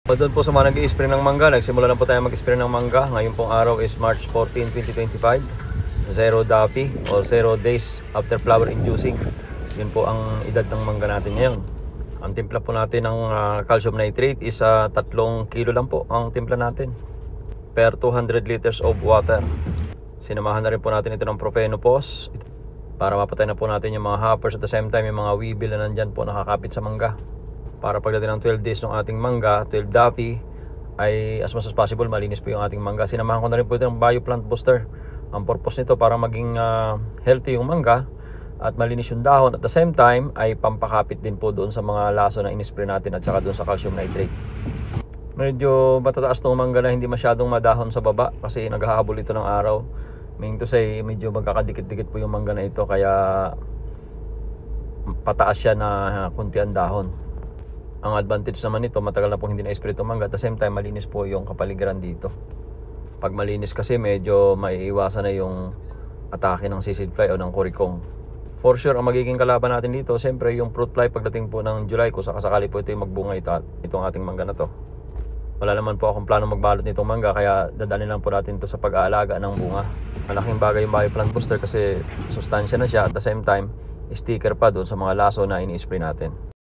Doon po sa mga nag-i-spray ng mangga, nagsimula na po tayo mag-spray ng mangga. Ngayon pong araw is March 14, 2025. Zero DAPI o 0 days after flower inducing. Yun po ang edad ng mangga natin ngayon. Ang timpla po natin ng calcium nitrate is 3 kilo lang po ang timpla natin per 200 liters of water. Sinamahan na rin po natin ito ng Profenopos para mapatay na po natin yung mga hoppers, at the same time yung mga weevil na nandyan po nakakapit sa mangga. Para pagdating ng 12 days ng ating mangga, 12 DAPI, ay as much as possible malinis po yung ating mangga. Sinamahan ko na rin po ito ng Bioplant Booster. Ang purpose nito para maging healthy yung mangga at malinis yung dahon. At the same time ay pampakapit din po doon sa mga laso na in-spray natin at saka doon sa calcium nitrate. Medyo matataas itong mangga na hindi masyadong madahon sa baba kasi naghahabol ito ng araw. Meaning to say, medyo magkakadikit-dikit po yung mangga na ito, kaya pataas siya na kunti ang dahon. Ang advantage naman nito, matagal na po hindi na-spray itong mangga. At the same time, malinis po yung kapaligiran dito. Pag malinis kasi, medyo maiiwasan na yung atake ng sisig fly o ng kurikong. For sure, ang magiging kalaban natin dito, siyempre yung fruit fly pagdating po ng July, kung sakasakali po ito yung magbunga itong ating mangga na to. Wala naman po akong plano magbalot nitong mangga, kaya dadalhin lang po natin ito sa pag-aalaga ng bunga. Malaking bagay yung Bioplant Booster kasi sustansya na siya, at the same time, sticker pa doon sa mga laso na ini-spray natin.